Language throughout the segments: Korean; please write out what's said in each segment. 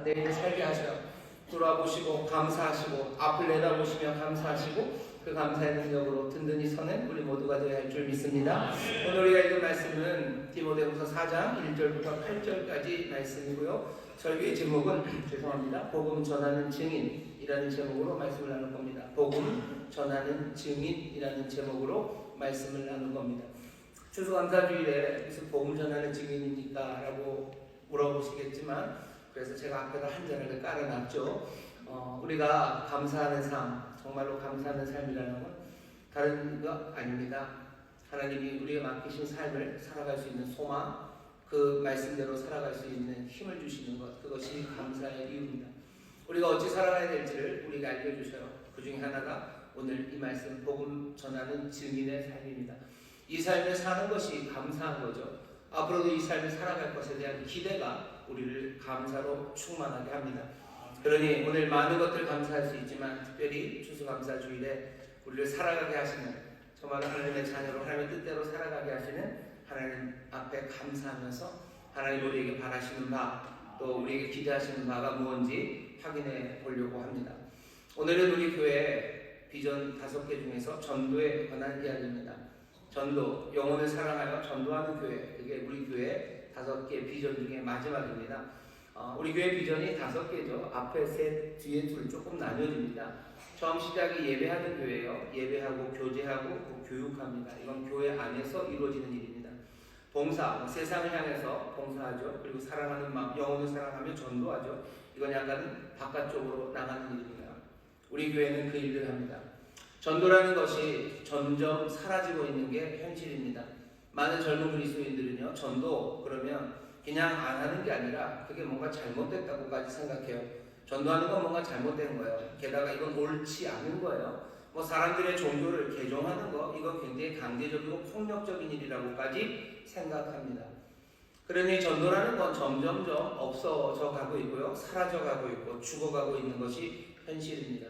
내일 살게 하셔 돌아보시고 감사하시고 앞을 내다보시며 감사하시고 그 감사의 능력으로 든든히 서는 우리 모두가 되어야 할 줄 믿습니다. 오늘 우리가 읽은 말씀은 디모데후서 4장 1절부터 8절까지 말씀이고요. 설교의 제목은 죄송합니다. 복음 전하는 증인이라는 제목으로 말씀을 나눌 겁니다. 복음 전하는 증인이라는 제목으로 말씀을 나눌 겁니다. 추수감사주일에 무슨 복음 전하는 증인입니까? 라고 물어보시겠지만 그래서 제가 앞에다 한 자락을 깔아놨죠. 우리가 감사하는 삶, 정말로 감사하는 삶이라는 건 다른 거 아닙니다. 하나님이 우리가 맡기신 삶을 살아갈 수 있는 소망, 그 말씀대로 살아갈 수 있는 힘을 주시는 것, 그것이 감사의 이유입니다. 우리가 어찌 살아가야 될지를 우리가 알려주셔요. 그 중에 하나가 오늘 이 말씀 복음 전하는 증인의 삶입니다. 이 삶을 사는 것이 감사한 거죠. 앞으로도 이 삶을 살아갈 것에 대한 기대가 우리를 감사로 충만하게 합니다. 그러니 오늘 많은 것들 감사할 수 있지만 특별히 추수감사주일에 우리를 살아가게 하시는, 정말 하나님의 자녀로 하나님의 뜻대로 살아가게 하시는 하나님 앞에 감사하면서 하나님 우리에게 바라시는 바, 또 우리에게 기대하시는 바가 무엇인지 확인해 보려고 합니다. 오늘은 우리 교회 비전 5개 중에서 전도에 관한 이야기입니다. 전도, 영혼을 사랑하여 전도하는 교회, 그게 우리 교회 5개 비전 중에 마지막입니다. 우리 교회 비전이 5개죠. 앞에 셋, 뒤에 둘 조금 나뉘어집니다. 처음 시작이 예배하는 교회예요. 예배하고 교제하고 교육합니다. 이건 교회 안에서 이루어지는 일입니다. 봉사, 세상을 향해서 봉사하죠. 그리고 사랑하는 마음, 영혼을 사랑하며 전도하죠. 이건 약간 바깥쪽으로 나가는 일입니다. 우리 교회는 그 일을 합니다. 전도라는 것이 점점 사라지고 있는 게 현실입니다. 많은 젊은 그리스도인들은요, 전도 그러면 그냥 안 하는 게 아니라 그게 뭔가 잘못됐다고까지 생각해요. 전도하는 건 뭔가 잘못된 거예요. 게다가 이건 옳지 않은 거예요. 사람들의 종교를 개종하는 거, 이건 굉장히 강제적이고 폭력적인 일이라고까지 생각합니다. 그러니 전도라는 건 점점점 없어져 가고 있고요, 사라져 가고 있고 죽어가고 있는 것이 현실입니다.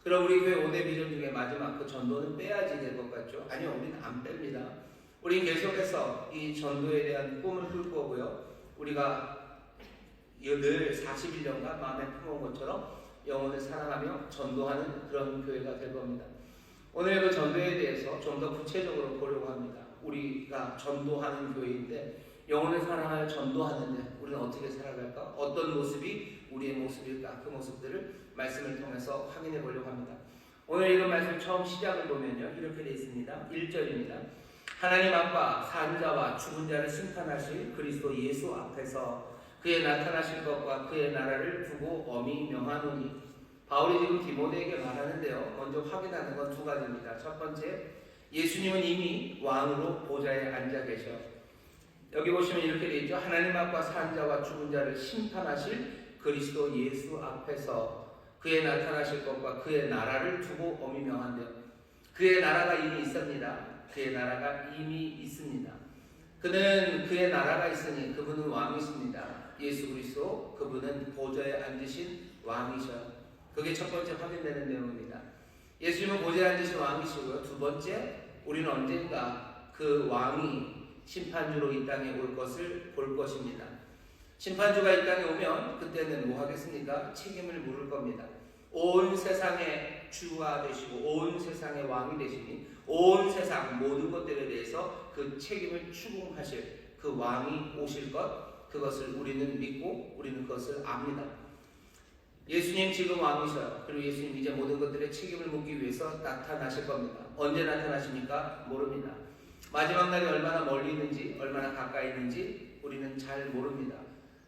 그럼 우리 교회 5대 비전 중에 마지막 그 전도는 빼야지 될 것 같죠? 아니요, 우리는 안 뺍니다. 우리는 계속해서 이 전도에 대한 꿈을 꿀 거고요. 우리가 늘 41년간 마음에 품은 것처럼 영혼을 사랑하며 전도하는 그런 교회가 될 겁니다. 오늘 그 전도에 대해서 좀 더 구체적으로 보려고 합니다. 우리가 전도하는 교회인데 영혼을 사랑하여 전도하는데 우리는 어떻게 살아갈까? 어떤 모습이 우리의 모습일까? 그 모습들을 말씀을 통해서 확인해 보려고 합니다. 오늘 읽은 말씀 처음 시작을 보면요, 이렇게 되어 있습니다. 1절입니다. 하나님 앞과 산 자와 죽은 자를 심판하실 그리스도 예수 앞에서 그의 나타나실 것과 그의 나라를 두고 엄히 명하노니. 바울이 지금 디모데에게 말하는데요, 먼저 확인하는 건 2가지입니다. 첫 번째, 예수님은 이미 왕으로 보좌에 앉아 계셔. 여기 보시면 이렇게 되어 있죠. 하나님 앞과 산 자와 죽은 자를 심판하실 그리스도 예수 앞에서 그의 나타나실 것과 그의 나라를 두고 엄히 명한대요. 그의 나라가 이미 있습니다. 그의 나라가 이미 있습니다. 그는 그의 나라가 있으니 그분은 왕이십니다. 예수 그리스도, 그분은 보좌에 앉으신 왕이셔. 그게 첫 번째 확인되는 내용입니다. 예수님은 보좌에 앉으신 왕이시고요. 2번째, 우리는 언젠가 그 왕이 심판주로 이 땅에 올 것을 볼 것입니다. 심판주가 이 땅에 오면 그때는 뭐 하겠습니까? 책임을 물을 겁니다. 온 세상의 주가 되시고 온 세상의 왕이 되시니 온 세상 모든 것들에 대해서 그 책임을 추궁하실 그 왕이 오실 것, 그것을 우리는 믿고 우리는 그것을 압니다. 예수님 지금 왕이셔요. 그리고 예수님 이제 모든 것들의 책임을 묻기 위해서 나타나실 겁니다. 언제 나타나십니까? 모릅니다. 마지막 날이 얼마나 멀리 있는지, 얼마나 가까이 있는지 우리는 잘 모릅니다.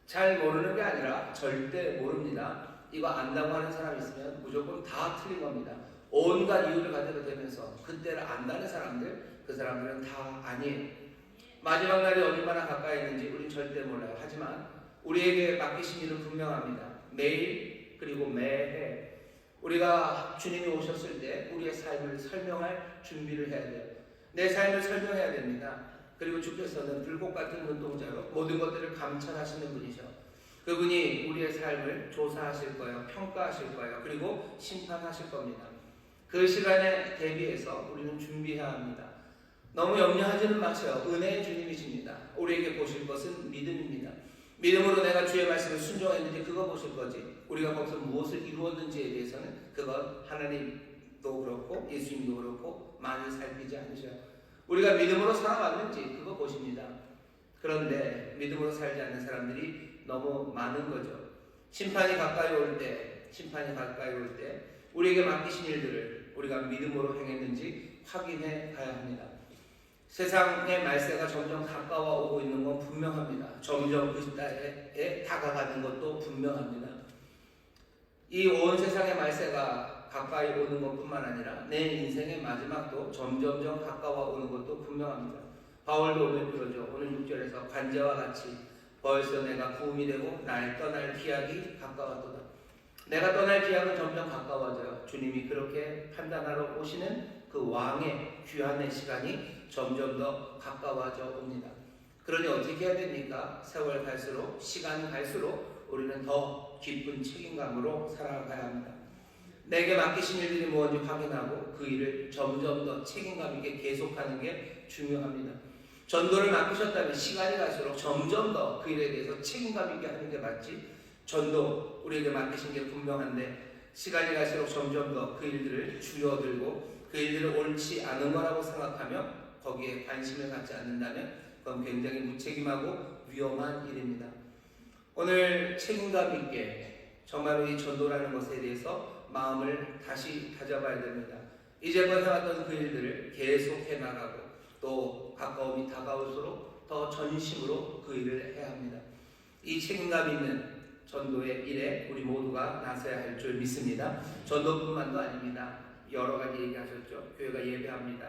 잘 모르는 게 아니라 절대 모릅니다. 이거 안다고 하는 사람이 있으면 무조건 다 틀린 겁니다. 온갖 이유를 가져다 대면서 그때를 안다는 사람들, 그 사람들은 다 아니에요. 마지막 날이 얼마나 가까이 있는지 우리는 절대 몰라요. 하지만 우리에게 맡기신 일은 분명합니다. 매일 그리고 매해 우리가 주님이 오셨을 때 우리의 삶을 설명할 준비를 해야 돼요. 내 삶을 설명해야 됩니다. 그리고 주께서는 불꽃 같은 눈동자로 모든 것들을 감찰하시는 분이셔. 그분이 우리의 삶을 조사하실 거예요. 평가하실 거예요. 그리고 심판하실 겁니다. 그 시간에 대비해서 우리는 준비해야 합니다. 너무 염려하지는 마세요. 은혜의 주님이십니다. 우리에게 보실 것은 믿음입니다. 믿음으로 내가 주의 말씀을 순종했는지 그거 보실 거지. 우리가 거기서 무엇을 이루었는지에 대해서는 그건 하나님도 그렇고 예수님도 그렇고 많이 살피지 않으셔요. 우리가 믿음으로 살아왔는지 그거 보십니다. 그런데 믿음으로 살지 않는 사람들이 너무 많은 거죠. 심판이 가까이 올 때 우리에게 맡기신 일들을 우리가 믿음으로 행했는지 확인해 가야 합니다. 세상의 말세가 점점 가까워 오고 있는 건 분명합니다. 점점 그 시대에 다가가는 것도 분명합니다. 이 온 세상의 말세가 가까이 오는 것뿐만 아니라 내 인생의 마지막도 점점점 가까워 오는 것도 분명합니다. 바울도 오늘 그러죠. 오늘 6절에서 관제와 같이 벌써 내가 구음이 되고 나의 떠날 기약이 가까웠도다. 내가 떠날 기약은 점점 가까워져요. 주님이 그렇게 판단하러 오시는 그 왕의 귀환의 시간이 점점 더 가까워져 옵니다. 그러니 어떻게 해야 됩니까? 세월 갈수록, 시간이 갈수록 우리는 더 깊은 책임감으로 살아가야 합니다. 내게 맡기신 일들이 무엇인지 확인하고 그 일을 점점 더 책임감 있게 계속하는 게 중요합니다. 전도를 맡기셨다면 시간이 갈수록 점점 더 그 일에 대해서 책임감 있게 하는 게 맞지. 전도 우리에게 맡기신 게 분명한데 시간이 갈수록 점점 더 그 일들을 줄여들고 그 일들을 옳지 않은 거라고 생각하며 거기에 관심을 갖지 않는다면 그건 굉장히 무책임하고 위험한 일입니다. 오늘 책임감 있게 정말로 이 전도라는 것에 대해서 마음을 다시 다져봐야 됩니다. 이제껏 해왔던 그 일들을 계속해 나가고 또 가까움이 다가올수록 더 전심으로 그 일을 해야 합니다. 이 책임감 있는 전도의 일에 우리 모두가 나서야 할 줄 믿습니다. 전도뿐만도 아닙니다. 여러 가지 얘기하셨죠. 교회가 예배합니다.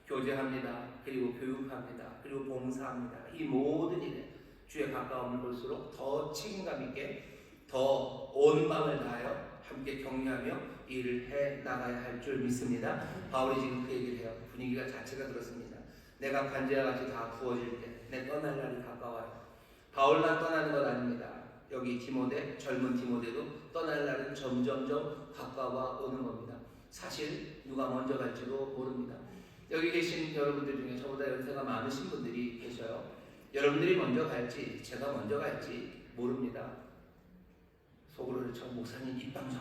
교제합니다. 그리고 교육합니다. 그리고 봉사합니다. 이 모든 일에 주의 가까움을 볼수록 더 책임감 있게 더 온 마음을 다하여 함께 격려하며 일을 해 나가야 할 줄 믿습니다. 바울이 지금 그 얘기를 해요. 분위기가 자체가 그렇습니다. 내가 관제와 같이 다 부어질 때 내 떠날 날이 가까워요. 바울만 떠나는 것 아닙니다. 여기 디모데, 젊은 디모데도 떠날 날은 점점점 가까워 오는 겁니다. 사실 누가 먼저 갈지도 모릅니다. 여기 계신 여러분들 중에 저보다 연세가 많으신 분들이 계셔요. 여러분들이 먼저 갈지 제가 먼저 갈지 모릅니다. 속으로는 저 목사님 입방정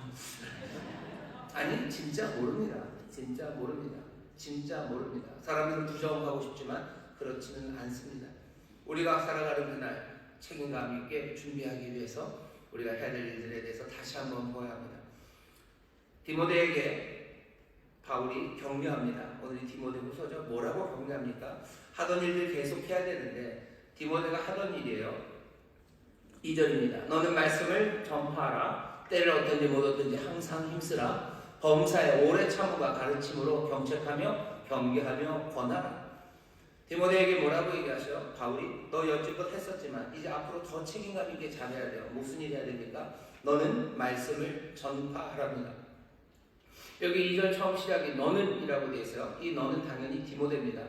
아니 진짜 모릅니다. 진짜 모릅니다. 사람들은 부정하고 싶지만 그렇지는 않습니다. 우리가 살아가는 그날 책임감 있게 준비하기 위해서 우리가 해야 될 일들에 대해서 다시 한번 보아야 합니다. 디모데에게 바울이 격려합니다. 오늘 디모데 후서죠. 뭐라고 격려합니까? 하던 일들 계속 해야 되는데 디모데가 하던 일이에요. 2절입니다. 너는 말씀을 전파하라. 때를 얻든지 못 얻든지 항상 힘쓰라. 범사에 오래 참음과 가르침으로 경책하며 경계하며 권하라. 디모데에게 뭐라고 얘기하셔요? 바울이 너 여지껏 했었지만 이제 앞으로 더 책임감 있게 잘해야 돼요. 무슨 일 해야 됩니까? 너는 말씀을 전파하랍니다. 여기 2절 처음 시작이 너는 이라고 되어 있어요. 이 너는 당연히 디모데입니다.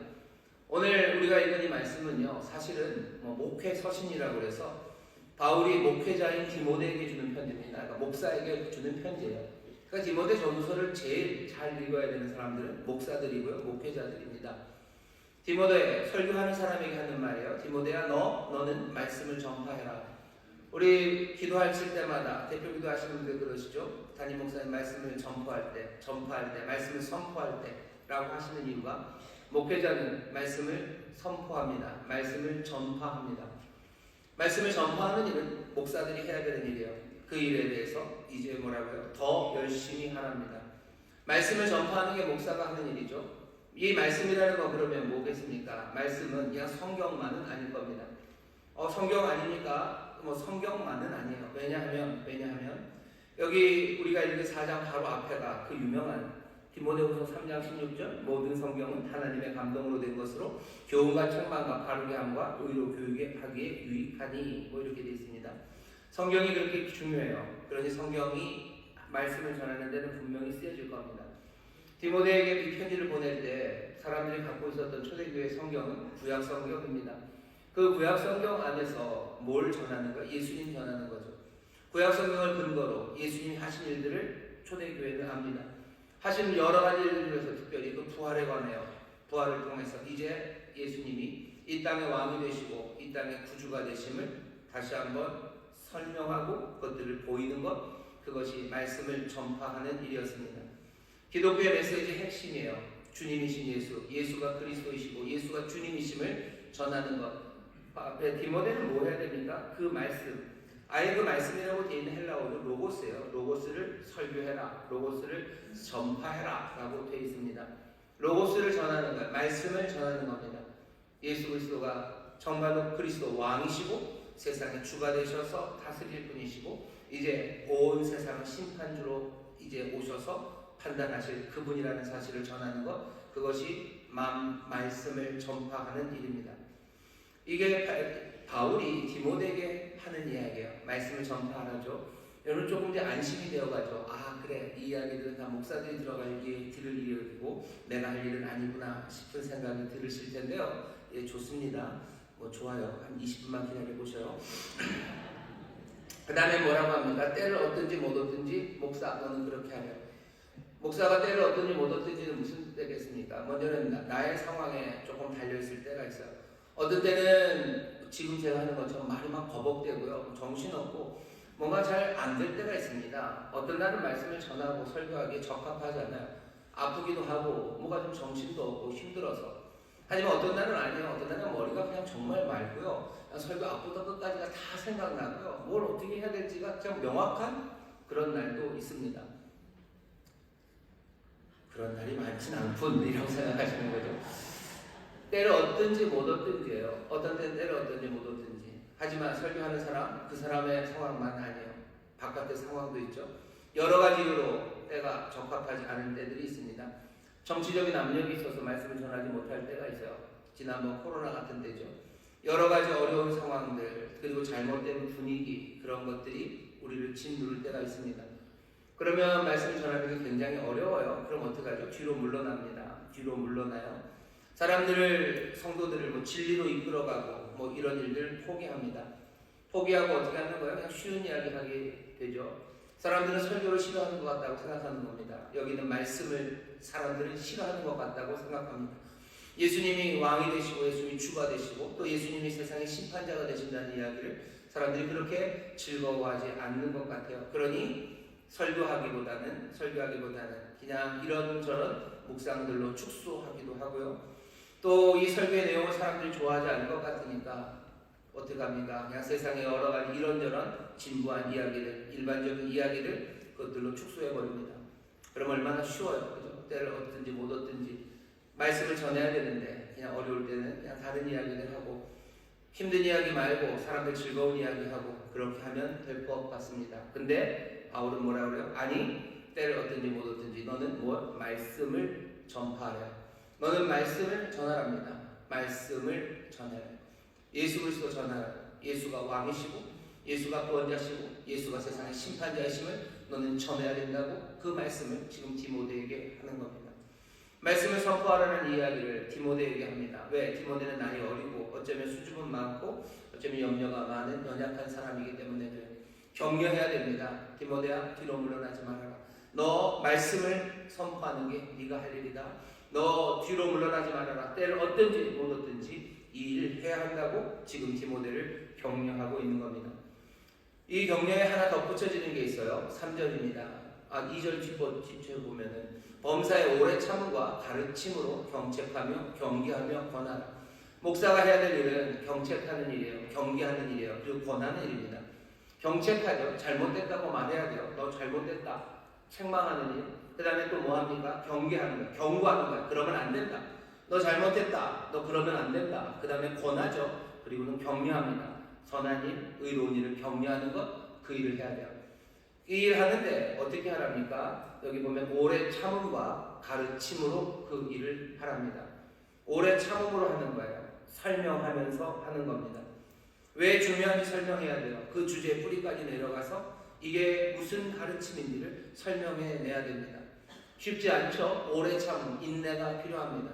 오늘 우리가 읽은 이 말씀은요, 사실은 목회 서신이라고 해서 바울이 목회자인 디모데에게 주는 편지입니다. 그러니까 목사에게 주는 편지예요. 그러니까 디모데 전서를 제일 잘 읽어야 되는 사람들은 목사들이고요, 목회자들입니다. 디모데, 설교하는 사람에게 하는 말이에요. 디모데야, 너는 말씀을 전파해라. 우리 기도할 때마다 대표 기도하시는 분들 그러시죠. 담임 목사님 말씀을 전파할 때, 말씀을 선포할 때라고 하시는 이유가 목회자는 말씀을 선포합니다. 말씀을 전파합니다. 말씀을 전파하는 일은 목사들이 해야 되는 일이에요. 그 일에 대해서 이제 뭐라고요? 더 열심히 하랍니다. 말씀을 전파하는 게 목사가 하는 일이죠. 이 말씀이라는 건 그러면 뭐겠습니까? 말씀은 그냥 성경만은 아닐 겁니다. 성경 아닙니까? 성경만은 아니에요. 왜냐하면 여기 우리가 읽은 4장 바로 앞에가 그 유명한 디모데후서 3장 16절 모든 성경은 하나님의 감동으로 된 것으로 교훈과 책망과 바르게 함과 의로 교육에 하기에 유익하니 이렇게 되어 있습니다. 성경이 그렇게 중요해요. 그러니 성경이 말씀을 전하는 데는 분명히 쓰여질 겁니다. 디모데에게 이 편지를 보낼 때 사람들이 갖고 있었던 초대교회 성경은 구약 성경입니다. 그 구약 성경 안에서 뭘 전하는 거예요? 예수님 전하는 거죠. 구약 성경을 근거로 예수님이 하신 일들을 초대교회는 압니다. 하신 여러 가지 일들 중에서 특별히 그 부활에 관하여 부활을 통해서 이제 예수님이 이 땅의 왕이 되시고 이 땅의 구주가 되심을 다시 한번 설명하고 그것들을 보이는 것, 그것이 말씀을 전파하는 일이었습니다. 기독교의 메시지의 핵심이에요. 주님이신 예수, 예수가 그리스도이시고 예수가 주님이심을 전하는 것. 디모데는 뭐 해야 됩니까? 그 말씀, 아예 그 말씀이라고 되어 있는 헬라어로 로고스예요. 로고스를 설교해라, 로고스를 전파해라 라고 되어 있습니다. 로고스를 전하는 것, 말씀을 전하는 겁니다. 예수 그리스도가 정말로 그리스도 왕이시고 세상의 주가 되셔서 다스릴 분이시고 이제 온 세상을 심판주로 이제 오셔서 판단하실 그분이라는 사실을 전하는 것, 그것이 말씀을 전파하는 일입니다. 이게 바울이 디모데에게 하는 이야기예요. 말씀을 전파하라죠. 여러분 조금 이제 안심이 되어가죠. 아 그래, 이 이야기들은 다 목사들이 들을 일이고 내가 할 일은 아니구나 싶은 생각이 들으실 텐데요. 예, 좋습니다. 뭐 좋아요. 한 20분만 기다려보셔요. 그 다음에 뭐라고 합니까? 때를 얻든지 못 얻든지 목사 너는 그렇게 하려. 목사가 때를 얻든지 못 얻든지는 무슨 때겠습니까? 먼저는 나의 상황에 조금 달려있을 때가 있어요. 어떤 때는 지금 제가 하는 것처럼 말이 막 버벅대고요. 정신없고 뭔가 잘 안 될 때가 있습니다. 어떤 날은 말씀을 전하고 설교하기에 적합하지 않아요. 아프기도 하고 뭐가 좀 정신도 없고 힘들어서. 하지만 어떤 날은 아니에요. 어떤 날은 머리가 그냥 정말 맑고요. 그냥 설교 앞부터 끝까지가 다 생각나고요. 뭘 어떻게 해야 될지가 참 명확한 그런 날도 있습니다. 그런 날이 많진 않군 이라고 생각하시는 거죠. 때를 얻든지 못 얻든지예요. 어떤 때는 때를 얻든지 못 얻든지. 하지만 설교하는 사람, 그 사람의 상황만 아니에요. 바깥의 상황도 있죠. 여러 가지 이유로 때가 적합하지 않은 때들이 있습니다. 정치적인 압력이 있어서 말씀을 전하지 못할 때가 있어요. 지난번 코로나 같은 때죠. 여러 가지 어려운 상황들, 그리고 잘못된 분위기, 그런 것들이 우리를 짓누를 때가 있습니다. 그러면 말씀을 전하는 게 굉장히 어려워요. 그럼 어떡하죠? 뒤로 물러납니다. 뒤로 물러나요. 사람들을, 성도들을 뭐 진리로 이끌어가고 뭐 이런 일들을 포기합니다. 포기하고 어떻게 하는 거예요? 그냥 쉬운 이야기 하게 되죠. 사람들은 설교를 싫어하는 것 같다고 생각하는 겁니다. 여기는 말씀을 사람들은 싫어하는 것 같다고 생각합니다. 예수님이 왕이 되시고 예수님이 주가 되시고 또 예수님이 세상의 심판자가 되신다는 이야기를 사람들이 그렇게 즐거워하지 않는 것 같아요. 그러니 설교하기보다는 그냥 이런저런 묵상들로 축소하기도 하고요. 또 이 설교의 내용을 사람들이 좋아하지 않을 것 같으니까 어떻게 합니까? 그냥 세상에 여러 가지 이런저런 진부한 이야기들, 일반적인 이야기들 그것들로 축소해버립니다. 그럼 얼마나 쉬워요. 그죠? 때를 얻든지 못 얻든지 말씀을 전해야 되는데 그냥 어려울 때는 그냥 다른 이야기들 하고 힘든 이야기 말고 사람들 즐거운 이야기 하고 그렇게 하면 될 것 같습니다. 근데 바울은 뭐라 그래요? 아니 때를 얻든지 못 얻든지 너는 말씀을 전파하라. 너는 말씀을 전하랍니다. 말씀을 전하라. 예수 그리스도 전하라. 예수가 왕이시고 예수가 구원자시고 예수가 세상의 심판자이심을 너는 전해야 된다고 그 말씀을 지금 디모데에게 하는 겁니다. 말씀을 선포하라는 이야기를 디모데에게 합니다. 왜? 디모데는 나이 어리고 어쩌면 수줍음 많고 어쩌면 염려가 많은 연약한 사람이기 때문에 그래요. 격려해야 됩니다. 디모데야 뒤로 물러나지 말아라. 너 말씀을 선포하는 게 네가 할 일이다. 너 뒤로 물러나지 말아라. 때를 얻든지 못 얻든지 이 일을 해야 한다고 지금 디모데를 격려하고 있는 겁니다. 이 격려에 하나 덧붙여지는 게 있어요. 3절입니다. 2절 뒷부분에 보면은 범사의 오래 참음과 가르침으로 경책하며 경계하며 권하라. 목사가 해야 될 일은 경책하는 일이에요. 경계하는 일이에요. 그리고 권하는 일입니다. 경책하죠. 잘못됐다고 말해야 돼요. 너 잘못됐다. 책망하는 일. 그 다음에 또 뭐합니까? 경계하는 거야. 경고하는 거야. 그러면 안 된다. 너 잘못됐다. 너 그러면 안 된다. 그 다음에 권하죠. 그리고는 격려합니다. 선한 일, 의로운 일을 격려하는 것, 그 일을 해야 돼요. 이 일 하는데 어떻게 하랍니까? 여기 보면 오래 참음과 가르침으로 그 일을 하랍니다. 오래 참음으로 하는 거예요. 설명하면서 하는 겁니다. 왜 중요한지 설명해야 돼요. 그 주제의 뿌리까지 내려가서 이게 무슨 가르침인지를 설명해내야 됩니다. 쉽지 않죠? 오래 참음, 인내가 필요합니다.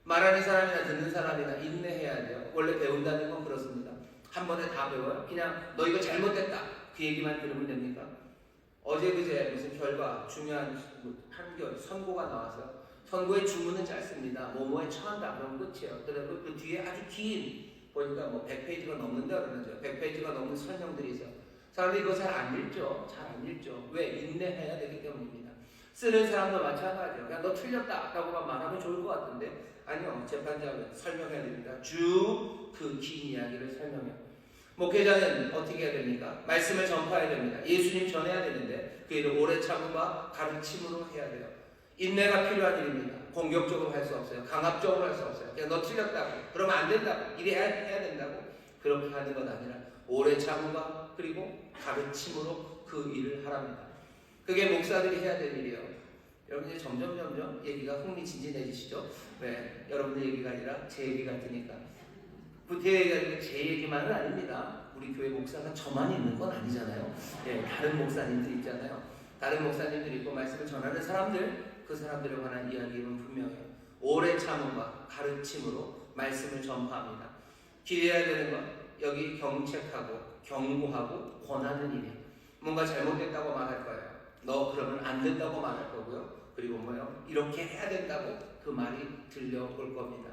말하는 사람이나 듣는 사람이나 인내해야 돼요. 원래 배운다는 건 그렇습니다. 한 번에 다 배워요. 그냥 너 이거 잘못됐다. 그 얘기만 들으면 됩니까? 어제 그제 무슨 결과, 중요한 판결, 선고가 나와서 선고의 주문은 짧습니다. 뭐뭐에 처한다. 그럼 끝이에요. 그리고 그 뒤에 아주 긴 보니까 뭐 100페이지가 넘는다 그러죠. 100페이지가 넘는 설명들이죠. 사람들이 이거 잘 안 읽죠. 잘 안 읽죠. 왜? 인내해야 되기 때문입니다. 쓰는 사람도 마찬가지예요. 그냥 너 틀렸다라고만 말하면 좋을 것 같은데 아니요. 재판장은 설명해야 됩니다. 쭉 그 긴 이야기를 설명해요. 목회자는 어떻게 해야 됩니까? 말씀을 전파해야 됩니다. 예수님 전해야 되는데 그 일을 오래 참음과 가르침으로 해야 돼요. 인내가 필요한 일입니다. 공격적으로 할 수 없어요. 강압적으로 할 수 없어요. 그냥 너 틀렸다고 그러면 안 된다고 이래 해야 된다고 그렇게 하는 건 아니라 오래 참음과 그리고 가르침으로 그 일을 하랍니다. 그게 목사들이 해야 될 일이에요. 여러분 이제 점점 얘기가 흥미진진해지시죠? 네, 여러분들 얘기가 아니라 제 얘기 같으니까. 제 얘기가 아니라 제 얘기만은 아닙니다. 우리 교회 목사가 저만 있는 건 아니잖아요. 네, 다른 목사님들 있잖아요. 다른 목사님들이 있고 말씀을 전하는 사람들, 그 사람들에 관한 이야기는 분명해요. 오래 참음과 가르침으로 말씀을 전파합니다. 기대해야 되는 건 여기 경책하고 경고하고 권하는 일이에요. 뭔가 잘못됐다고 말할 거예요. 너 그러면 안 된다고 말할 거고요. 그리고 뭐요? 이렇게 해야 된다고 그 말이 들려올 겁니다.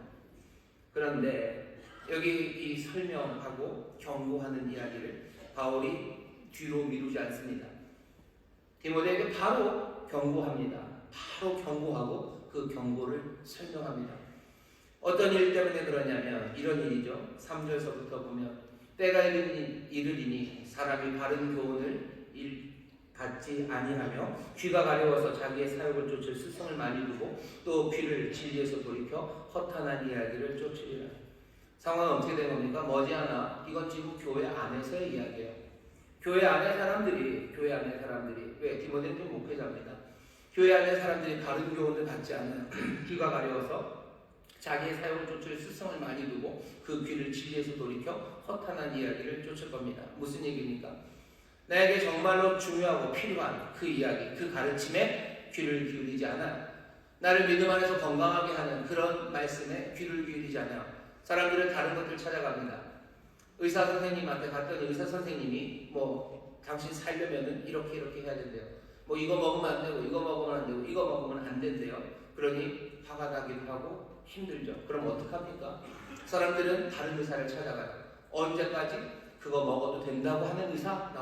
그런데 여기 이 설명하고 경고하는 이야기를 바울이 뒤로 미루지 않습니다. 디모데에게 바로 경고합니다. 바로 경고하고 그 경고를 설명합니다. 어떤 일 때문에 그러냐면 이런 일이죠. 3절서부터 보면 때가 이르리니 사람이 바른 교훈을 받지 아니하며 귀가 가려워서 자기의 사욕을 쫓을 스승을 많이 두고 또 귀를 진리에서 돌이켜 허탄한 이야기를 쫓으리라. 상황은 어떻게 된 겁니까? 머지않아 이건 지금 교회 안에서의 이야기예요. 교회 안의 사람들이 왜? 디모데는 목회자입니다. 교회 안의 사람들이 바른 교훈을 받지 않아요. 귀가 가려워서 자기의 사욕을 쫓을 스승을 많이 두고 그 귀를 진리에서 돌이켜 허탄한 이야기를 쫓을 겁니다. 무슨 얘기입니까? 나에게 정말로 중요하고 필요한 그 이야기, 그 가르침에 귀를 기울이지 않아요. 나를 믿음 안에서 건강하게 하는 그런 말씀에 귀를 기울이지 않아요. 사람들은 다른 것들 찾아갑니다. 의사 선생님한테 갔더니 의사 선생님이 당신 살려면은 이렇게 해야 된대요. 이거 먹으면 안 되고 이거 먹으면 안 되고 이거 먹으면 안 된대요. 그러니 화가 나기도 하고 힘들죠. 그럼 어떡합니까? 사람들은 다른 의사를 찾아가요. 언제까지? 그거 먹어도 된다고 하는 의사